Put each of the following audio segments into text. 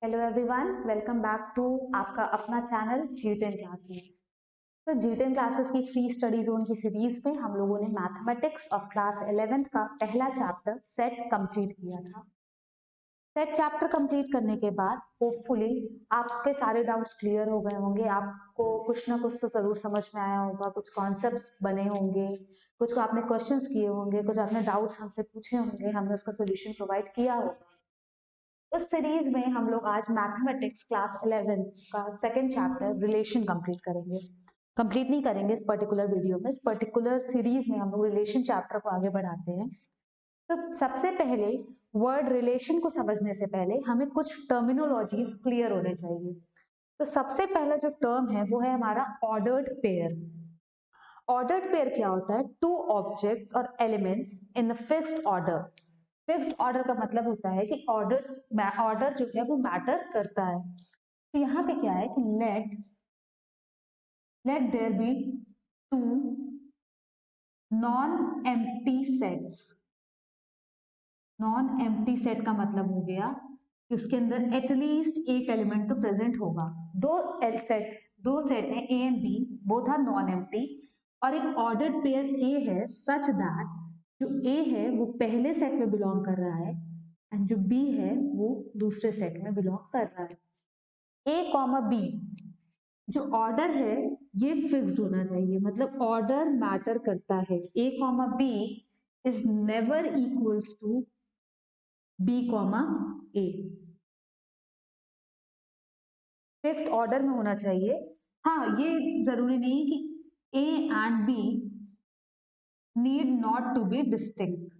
Hello everyone, welcome back to आपका अपना channel G10 classes. तो G10 क्लासेस की फ्री स्टडी जोन की सीरीज में हम लोगों ने मैथमेटिक्स ऑफ क्लास 11th का पहला चैप्टर सेट कंप्लीट किया था। सेट चैप्टर कंप्लीट करने के बाद होपफुली आपके सारे डाउट्स क्लियर हो गए होंगे। आपको कुछ ना कुछ तो जरूर समझ में आया होगा, कुछ कॉन्सेप्ट्स बने होंगे, कुछ को आपने क्वेश्चंस किए होंगे, कुछ आपने डाउट्स हमसे पूछे होंगे, हमने उसका सोल्यूशन प्रोवाइड किया होगा। उस सीरीज में हम लोग आज मैथमेटिक्स क्लास 11 का सेकंड चैप्टर रिलेशन कंप्लीट करेंगे। कंप्लीट नहीं करेंगे इस पर्टिकुलर वीडियो में, इस पर्टिकुलर सीरीज में हम लोग रिलेशन चैप्टर को आगे बढ़ाते हैं। तो सबसे पहले वर्ड रिलेशन को समझने से पहले हमें कुछ टर्मिनोलॉजीज क्लियर होने चाहिए। तो सबसे पहला जो टर्म है वो है हमारा ऑर्डर्ड पेयर। ऑर्डर्ड पेयर क्या होता है? टू ऑब्जेक्ट्स और elements in the fixed order. Fixed order का मतलब होता है कि ऑर्डर जो है वो मैटर करता है। तो यहाँ पे क्या है कि let there be two non empty sets. Non empty set का मतलब हो गया कि उसके अंदर एटलीस्ट एक एलिमेंट तो प्रेजेंट होगा। दो सेट है A and B, both are non empty, और एक ऑर्डर्ड पेयर ए है सच दैट जो ए है वो पहले सेट में बिलोंग कर रहा है एंड जो बी है वो दूसरे सेट में बिलोंग कर रहा है। ए कॉमा बी जो ऑर्डर है ये फिक्स्ड होना चाहिए, मतलब ऑर्डर मैटर करता है। A comma B is never equals to B comma A. Fixed order में होना चाहिए। हाँ, ये जरूरी नहीं कि A and B need not to be distinct.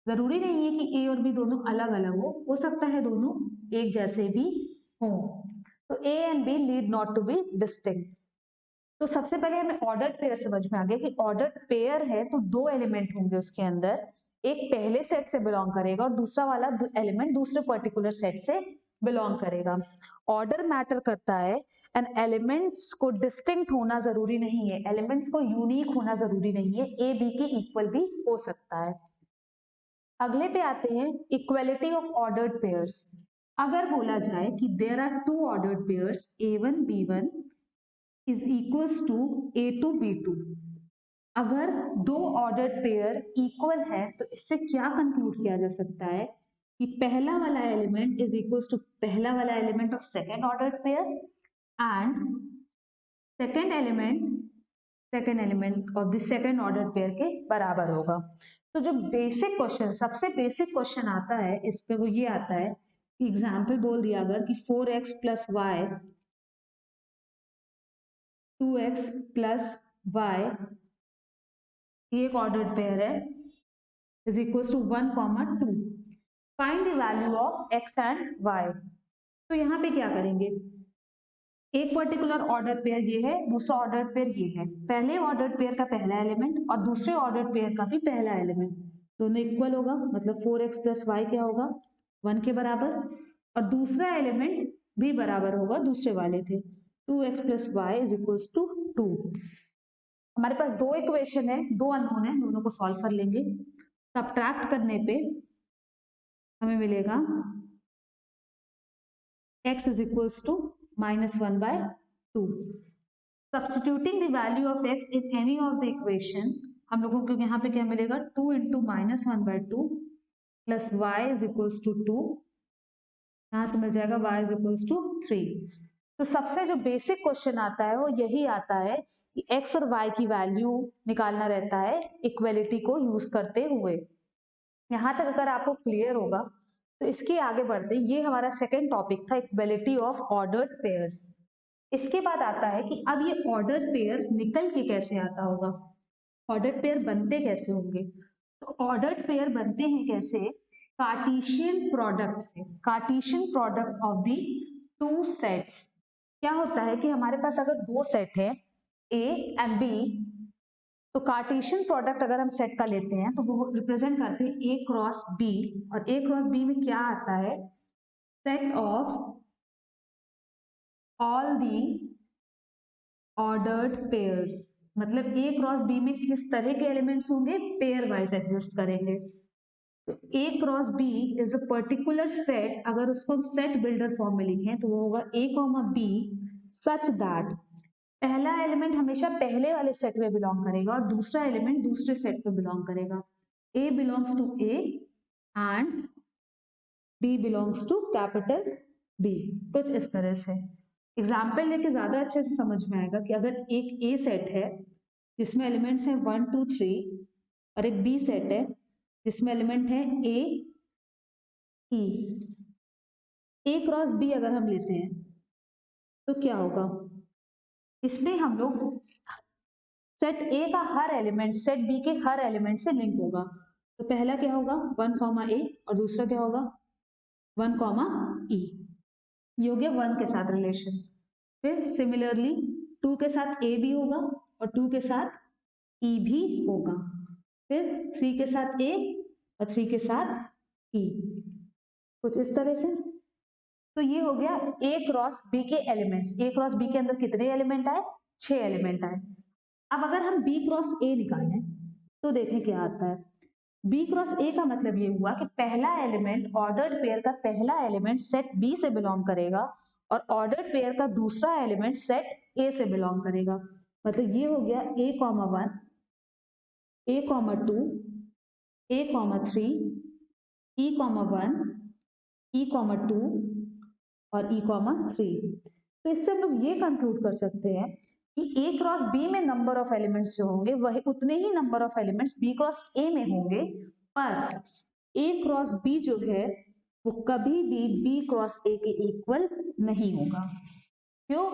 जरूरी नहीं है कि ए और बी दोनों अलग अलग हो सकता है दोनों एक जैसे भी हो। तो A and B need not to be distinct. तो सबसे पहले हमें ऑर्डर्ड पेयर समझ में आ गया कि ऑर्डर्ड पेयर है तो दो एलिमेंट होंगे उसके अंदर, एक पहले सेट से बिलोंग करेगा और दूसरा वाला एलिमेंट दूसरे पर्टिकुलर सेट से बिलोंग करेगा। ऑर्डर मैटर करता है एंड एलिमेंट्स को डिस्टिंक्ट होना जरूरी नहीं है, एलिमेंट्स को यूनिक होना जरूरी नहीं है, ए बी के इक्वल भी हो सकता है। अगले पे आते हैं इक्वलिटी ऑफ ऑर्डर्ड पेयर्स। अगर बोला जाए कि there are two ordered pairs a1 b1 is equals to a2 b2। अगर दो ऑर्डर्ड पेयर इक्वल है तो इससे क्या कंक्लूड किया जा सकता है कि पहला वाला एलिमेंट इज इक्वल्स टू पहला वाला element of second ordered pair and second element of the second order pair के बराबर होगा। तो जो बेसिक क्वेश्चन, सबसे बेसिक क्वेश्चन आता है इस पे वो ये आता है कि एग्जाम्पल बोल दिया अगर कि 4x plus Y 2x plus y, ये एक ऑर्डर्ड पेयर है, is equal to 1, 2। Find the value of x and y। तो यहाँ पे क्या करेंगे, एक पर्टिकुलर ऑर्डर पेयर ये है, दूसरा ऑर्डर पेयर ये है, पहले ऑर्डर पेयर का पहला एलिमेंट और दूसरे ऑर्डर पेयर का भी पहला एलिमेंट दोनों इक्वल होगा, मतलब 4x प्लस वाई क्या होगा 1 के बराबर, और दूसरा एलिमेंट भी बराबर होगा दूसरे वाले के 2x plus y is equals to 2। हमारे पास दो इक्वेशन है, दो अननोन है, दोनों को सॉल्व कर लेंगे। सब्ट्रैक्ट करने पे हमें मिलेगा x is equals to -1/2। Substituting the value of x in any of the equation, हम लोगों को यहाँ पे क्या मिलेगा 2 into -1/2 plus y is equals to 2। यहाँ से मिल जाएगा y is equals to 3। तो सबसे जो बेसिक क्वेश्चन आता है वो यही आता है कि x और y की वैल्यू निकालना रहता है इक्वलिटी को यूज करते हुए। यहाँ तक अगर आपको क्लियर होगा तो इसके आगे बढ़ते, ये हमारा सेकेंड टॉपिक था इक्वलिटी ऑफ ऑर्डर्ड पेयर्स। इसके बाद आता है कि अब ये ऑर्डर्ड पेयर निकल के कैसे आता होगा, ऑर्डर्ड पेयर बनते कैसे होंगे। तो ऑर्डर्ड पेयर बनते हैं कैसे, कार्टेशियन प्रोडक्ट से। Cartesian product of the two sets. क्या होता है कि हमारे पास अगर दो सेट है ए एंड बी, तो कार्टेशियन प्रोडक्ट अगर हम सेट का लेते हैं तो वो रिप्रेजेंट करते हैं ए क्रॉस बी, और ए क्रॉस बी में क्या आता है, set of all the ordered pairs. मतलब ए क्रॉस बी में किस तरह के एलिमेंट्स होंगे, पेयर वाइज एग्जिस्ट करेंगे। तो A cross B is a particular set, अगर उसको हम सेट बिल्डर फॉर्म में लिखें तो वो होगा ए कॉमा बी सच दैट पहला एलिमेंट हमेशा पहले वाले सेट में बिलोंग करेगा और दूसरा एलिमेंट दूसरे सेट में बिलोंग करेगा। A belongs to A and B belongs to capital B. कुछ इस तरह से एग्जाम्पल लेके ज्यादा अच्छे से समझ में आएगा कि अगर एक ए सेट है जिसमें एलिमेंट्स हैं 1 2 3 और एक बी सेट है जिसमें एलिमेंट है ए ई, ए क्रॉस बी अगर हम लेते हैं तो क्या होगा, इसमें हम लोग सेट ए का हर एलिमेंट सेट बी के हर एलिमेंट से लिंक होगा। तो पहला क्या होगा 1 कॉमा ए और दूसरा क्या होगा 1 कॉमा ई, ये हो गया 1 के साथ रिलेशन। फिर सिमिलरली 2 के साथ ए भी होगा और 2 के साथ ई भी होगा। फिर 3 के साथ ए और 3 के साथ ई, कुछ इस तरह से। तो ये हो गया ए क्रॉस बी के एलिमेंट्स। ए क्रॉस बी के अंदर कितने एलिमेंट आए, 6 एलिमेंट आए। अब अगर हम बी क्रॉस ए निकालें तो देखें क्या आता है। बी क्रॉस ए का मतलब ये हुआ कि पहला एलिमेंट ऑर्डर्ड पेयर का पहला एलिमेंट सेट बी से बिलोंग करेगा और ऑर्डर्ड पेयर का दूसरा एलिमेंट सेट ए से बिलोंग करेगा। मतलब ये हो गया ए कॉमा 1, ए कॉमा 2, ए कॉमा 3, ई कॉमा 1, ई कॉमा 2 और ई कॉमा 3। तो इससे हम लोग ये कंक्लूड कर सकते हैं कि ए क्रॉस बी में नंबर ऑफ एलिमेंट्स जो होंगे वह उतने ही number of elements B cross A में होंगे, पर ए क्रॉस बी जो है वो कभी भी बी क्रॉस ए के इक्वल नहीं होगा। क्यों?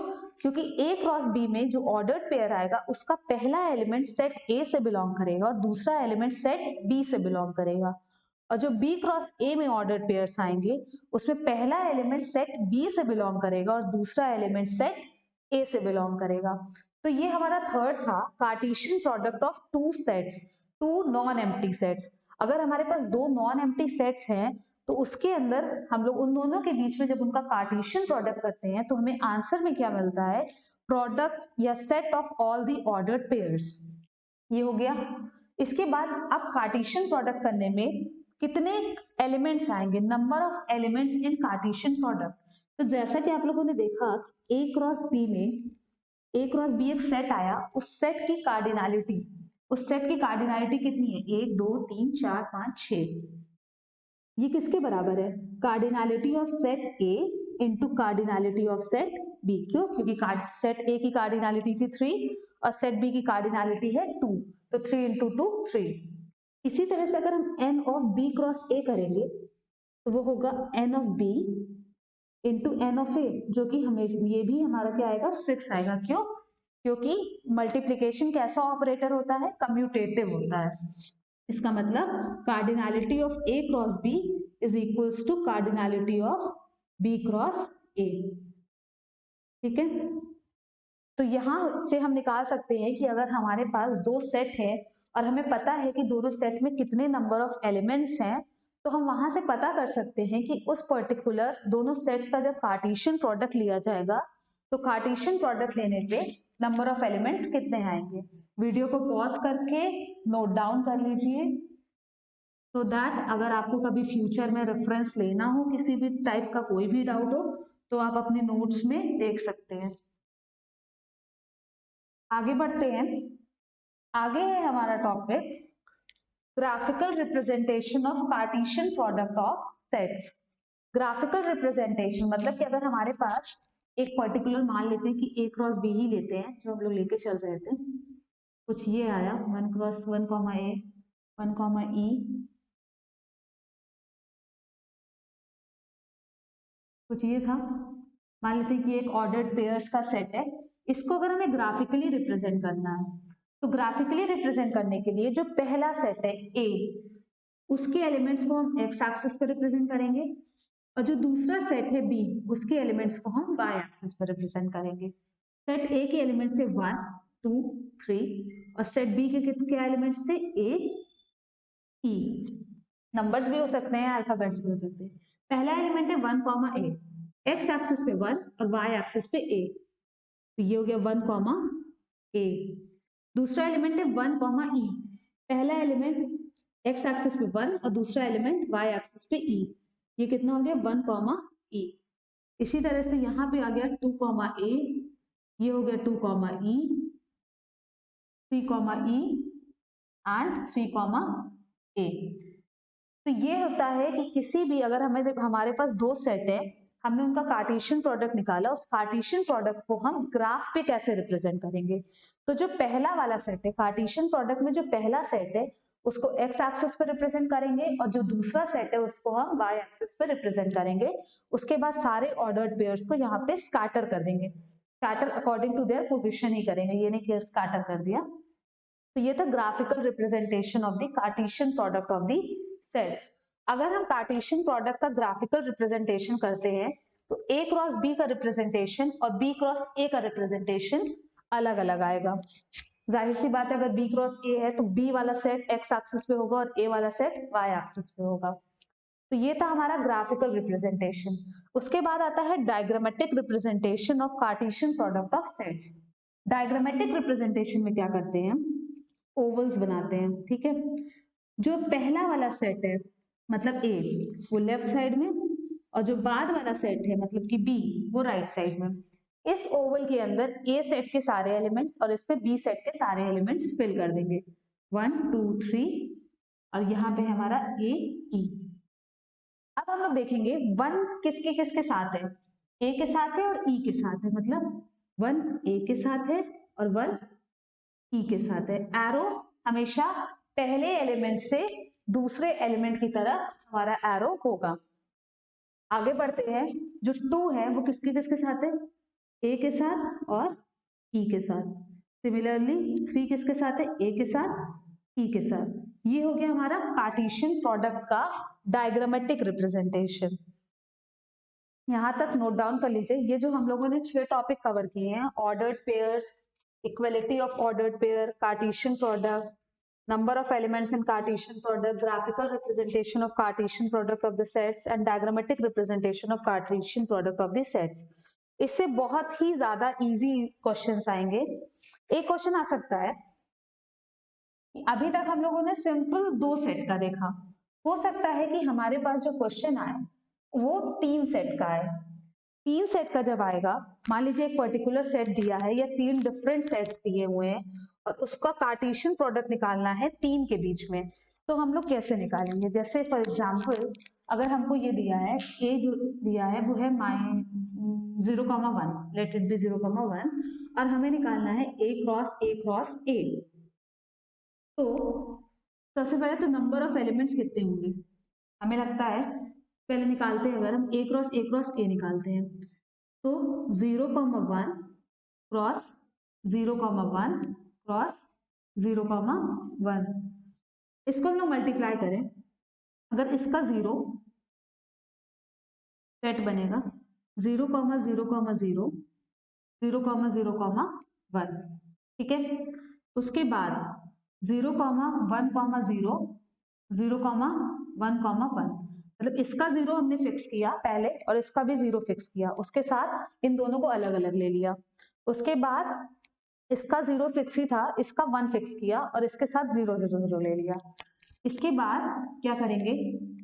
क्योंकि ए क्रॉस बी में जो ऑर्डर्ड पेयर आएगा उसका पहला एलिमेंट सेट ए से बिलोंग करेगा और दूसरा एलिमेंट सेट बी से बिलोंग करेगा, और जो बी क्रॉस ए में ऑर्डर्ड पेयर्स आएंगे उसमें पहला एलिमेंट सेट बी से बिलोंग करेगा और दूसरा एलिमेंट सेट ए से बिलोंग करेगा। तो ये हमारा थर्ड था, Cartesian product of two sets, two non empty sets. अगर हमारे पास दो नॉन एम्प्टी सेट्स हैं तो उसके अंदर हम लोग उन दोनों के बीच में जब उनका कार्टेशियन प्रोडक्ट करते हैं तो हमें आंसर में क्या मिलता है, प्रोडक्ट या set of all the ordered pairs. ये हो गया। इसके बाद अब कार्टेशियन प्रोडक्ट करने में कितने एलिमेंट्स आएंगे, number of elements in Cartesian product. तो जैसा कि आप लोगों ने देखा ए क्रॉस बी में, ए क्रॉस बी एक सेट आया, उस सेट की कार्डिनैलिटी, उस सेट की कार्डिनैलिटी कितनी है 1 2 3 4 5 6। ये किसके बराबर है, cardinality of set A into cardinality of set B. क्यों? क्योंकि सेट ए की कार्डिनैलिटी थी 3 और सेट बी की कार्डिनैलिटी है 2, तो 3 इंटू 2 3। इसी तरह से अगर हम n of B cross A करेंगे तो वो होगा n of B into n of A, जो कि हमें ये भी हमारा क्या आएगा 6 आएगा। क्यों? क्योंकि मल्टीप्लीकेशन कैसा ऑपरेटर होता है, कम्यूटेटिव होता है। इसका मतलब cardinality of A cross B is equals to cardinality of B cross A. ठीक है, तो यहां से हम निकाल सकते हैं कि अगर हमारे पास दो सेट है और हमें पता है कि दोनों सेट में कितने नंबर ऑफ एलिमेंट्स हैं, तो हम वहां से पता कर सकते हैं कि उस पर्टिकुलर दोनों सेट्स का जब कार्टेशियन प्रोडक्ट लिया जाएगा तो कार्टेशियन प्रोडक्ट लेने पे नंबर ऑफ एलिमेंट्स कितने आएंगे। वीडियो को पॉज करके नोट डाउन कर लीजिए, तो दैट अगर आपको कभी फ्यूचर में रेफरेंस लेना हो, किसी भी टाइप का कोई भी डाउट हो, तो आप अपने नोट्स में देख सकते हैं। आगे बढ़ते हैं। आगे है हमारा topic graphical representation of Cartesian product of sets. Graphical representation मतलब कि अगर हमारे पास एक पर्टिकुलर मान लेते हैं कि ए क्रॉस बी ही लेते हैं जो हम लोग लेके चल रहे थे, कुछ ये आया 1 क्रॉस 1 कॉमा ए 1 कॉमा ई, कुछ ये था। मान लेते हैं कि एक ऑर्डर्ड पेयर्स का सेट है, इसको अगर हमें ग्राफिकली रिप्रेजेंट करना है तो ग्राफिकली रिप्रेजेंट करने के लिए जो पहला सेट है ए, उसके एलिमेंट्स को हम एक्स एक्सिस पर रिप्रेजेंट करेंगे और जो दूसरा सेट है बी उसके एलिमेंट्स को हम वाई एक्सिस पर रिप्रेजेंट करेंगे। सेट ए के एलिमेंट्स थे 1 2 3 और सेट बी के क्या एलिमेंट्स थे ए ई। नंबर्स भी हो सकते हैं, अल्फाबेट्स भी हो सकते हैं। पहला एलिमेंट है 1 कॉमा ए, एक्स एक्सिस पे 1 और वाई एक्सिस पे ए, तो ये हो गया 1 कॉमा ए। दूसरा एलिमेंट है 1 कॉमा ई, पहला एलिमेंट एक्स एक्सिस पे 1 और दूसरा एलिमेंट वाई एक्सिस पे ई, ये कितना हो गया 1 कॉमा ई। इसी तरह से यहाँ पे आ गया 2 कॉमा ए, ये हो गया 2 comma E, 3 comma E and 3 comma A. तो ये होता है कि किसी भी अगर हमें हमारे पास दो सेट है, हमने उनका कार्टेशियन प्रोडक्ट निकाला, उस कार्टेशियन प्रोडक्ट को हम ग्राफ पे कैसे रिप्रेजेंट करेंगे। तो जो पहला वाला सेट है कार्टेशियन प्रोडक्ट में, जो पहला सेट है उसको एक्स एक्सिस पे रिप्रेजेंट करेंगे और जो दूसरा सेट है उसको हम वाई एक्सिस पे रिप्रेजेंट करेंगे। उसके बाद सारे ऑर्डर्ड पेयर्स को यहाँ पे स्कैटर कर देंगे, scatter according to their position ही करेंगे, ये नहीं कि स्कैटर कर दिया। तो ये था graphical representation of the Cartesian product of the sets. अगर हम कार्टेशियन प्रोडक्ट का ग्राफिकल रिप्रेजेंटेशन करते हैं तो ए क्रॉस बी का रिप्रेजेंटेशन और बी क्रॉस ए का रिप्रेजेंटेशन अलग अलग आएगा। जाहिर सी बात है अगर बी क्रॉस ए है तो बी वाला सेट एक्स एक्सिस पे होगा और ए वाला सेट वाई एक्सिस पे होगा। तो ये था हमारा ग्राफिकल रिप्रेजेंटेशन। उसके बाद आता है diagrammatic representation of Cartesian product of sets. Diagrammatic representation में क्या करते हैं, ओवल्स बनाते हैं, ठीक है। जो पहला वाला सेट है मतलब ए, वो लेफ्ट साइड में, और जो बाद वाला सेट है मतलब कि बी, वो राइट साइड में। इस ओवल के अंदर ए सेट के सारे एलिमेंट्स और इस पे बी सेट के सारे एलिमेंट्स फिल कर देंगे 1 2 3, और यहाँ पे हमारा ए ई। अब हम लोग देखेंगे 1 किसके किसके साथ है, ए के साथ है और ई के साथ है, मतलब 1 ए के साथ है और 1 ई के साथ है। एरो हमेशा पहले एलिमेंट से दूसरे एलिमेंट की तरफ हमारा एरो होगा। आगे बढ़ते हैं, जो 2 है वो किसके किसके साथ है, ए के साथ और ई के साथ। सिमिलरली 3 किसके साथ है, ए के साथ ई के साथ। ये हो गया हमारा कार्टेशियन प्रोडक्ट का डायग्रामेटिक रिप्रेजेंटेशन। यहाँ तक नोट डाउन कर लीजिए, ये जो हम लोगों ने 6 टॉपिक कवर किए हैं, ordered pairs, equality of ordered pair, Cartesian product, number of elements in Cartesian product, graphical representation of Cartesian product of the sets and diagrammatic representation of Cartesian product of the sets। इससे बहुत ही ज्यादा easy questions आएंगे। एक question आ सकता है, अभी तक हम लोगों ने सिंपल 2 सेट का देखा, हो सकता है कि हमारे पास जो क्वेश्चन आए वो 3 सेट का आए। 3 सेट का जब आएगा, मान लीजिए एक पर्टिकुलर सेट दिया है या 3 डिफरेंट सेट्स दिए हुए हैं और उसका कार्टेशियन प्रोडक्ट निकालना है 3 के बीच में, तो हम लोग कैसे निकालेंगे। जैसे फॉर एग्जांपल अगर हमको ये दिया है, ए जो दिया है वो है 0,1, लेट इट बी 0,1, और हमें निकालना है ए क्रॉस ए। तो सबसे पहले तो नंबर ऑफ एलिमेंट्स कितने होंगे, हमें लगता है पहले निकालते हैं, अगर हम ए क्रॉस ए निकालते हैं तो 0,1 क्रॉस 0,1 क्रॉस 0,1, इसको हम लोग मल्टीप्लाई करें, अगर इसका 0 सेट बनेगा 0,0,0 0,0,1, ठीक है। उसके बाद 0,1,0 0,1,1, मतलब इसका 0 हमने फिक्स किया पहले और इसका भी 0 फिक्स किया, उसके साथ इन दोनों को अलग अलग ले लिया। उसके बाद इसका 0 फिक्स ही था, इसका 1 फिक्स किया और इसके साथ 0 0 0 ले लिया। इसके बाद क्या करेंगे,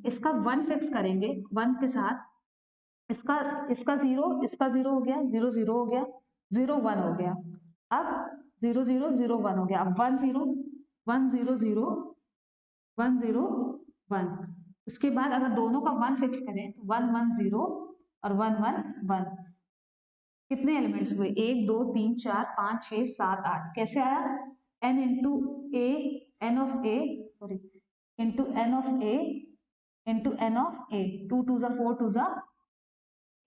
इसका 1 फिक्स करेंगे 1 के साथ, इसका 0 हो गया, 0 0 हो गया, 0 1 हो गया, अब 0 0 0 1 हो गया, अब 1 0 1 0 0 1 0 1। उसके बाद अगर दोनों का 1 फिक्स करें तो 1 1 0 और 1 1 1। कितने एलिमेंट्स हुए, 1 2 3 4 5 6 7 8। कैसे आया, n into A n of A, sorry into n of A into n of A, 2 2 4 2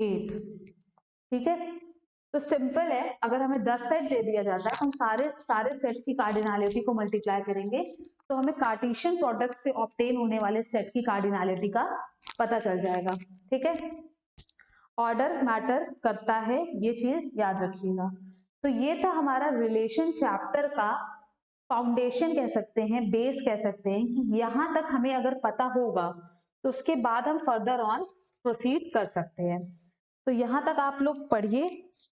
8, ठीक है। तो सिंपल है, अगर हमें 10 सेट दे दिया जाता है हम सारे सेट्स की कार्डिनलिटी को मल्टीप्लाई करेंगे तो हमें कार्टेशियन प्रोडक्ट से ऑब्टेन होने वाले सेट की कार्डिनलिटी का पता चल जाएगा, ठीक है। ऑर्डर मैटर करता है, ये चीज याद रखिएगा। तो ये था हमारा रिलेशन चैप्टर का फाउंडेशन कह सकते हैं, बेस कह सकते हैं कि यहाँ तक हमें अगर पता होगा तो उसके बाद हम फर्दर ऑन प्रोसीड कर सकते हैं। तो यहाँ तक आप लोग पढ़िए,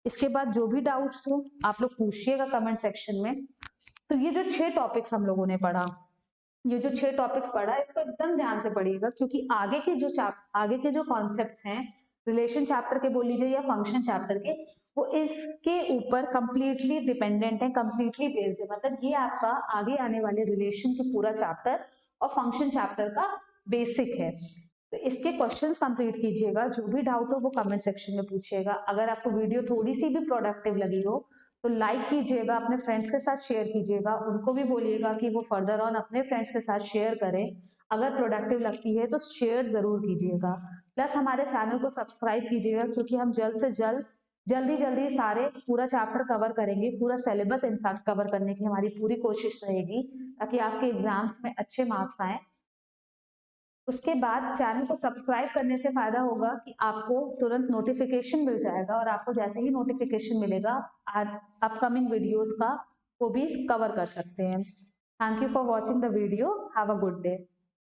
इसके बाद जो भी डाउट्स हो आप लोग पूछिएगा कमेंट सेक्शन में। तो ये जो 6 टॉपिक्स हम लोगों ने पढ़ा, ये जो 6 टॉपिक्स पढ़ा है इसको एकदम ध्यान से पढ़िएगा, क्योंकि आगे के जो कॉन्सेप्ट्स हैं रिलेशन चैप्टर के बोल लीजिए या फंक्शन चैप्टर के, वो इसके ऊपर कंप्लीटली डिपेंडेंट है, कंप्लीटली बेस्ड है। मतलब ये आपका आगे आने वाले रिलेशन के पूरा चैप्टर और फंक्शन चैप्टर का बेसिक है। तो इसके क्वेश्चंस कंप्लीट कीजिएगा, जो भी डाउट हो वो कमेंट सेक्शन में पूछिएगा। अगर आपको वीडियो थोड़ी सी भी प्रोडक्टिव लगी हो तो लाइक कीजिएगा, अपने फ्रेंड्स के साथ शेयर कीजिएगा, उनको भी बोलिएगा कि वो फर्दर ऑन अपने फ्रेंड्स के साथ शेयर करें। अगर प्रोडक्टिव लगती है तो शेयर जरूर कीजिएगा। प्लस हमारे चैनल को सब्सक्राइब कीजिएगा, क्योंकि हम जल्द से जल्दी जल्दी सारे पूरा चैप्टर कवर करेंगे, पूरा सिलेबस इनफैक्ट कवर करने की हमारी पूरी कोशिश रहेगी, ताकि आपके एग्जाम्स में अच्छे मार्क्स आए। उसके बाद चैनल को सब्सक्राइब करने से फायदा होगा कि आपको तुरंत नोटिफिकेशन मिल जाएगा, और आपको जैसे ही नोटिफिकेशन मिलेगा अपकमिंग वीडियोस का वो भी कवर कर सकते हैं। Thank you for watching the video. Have a good day.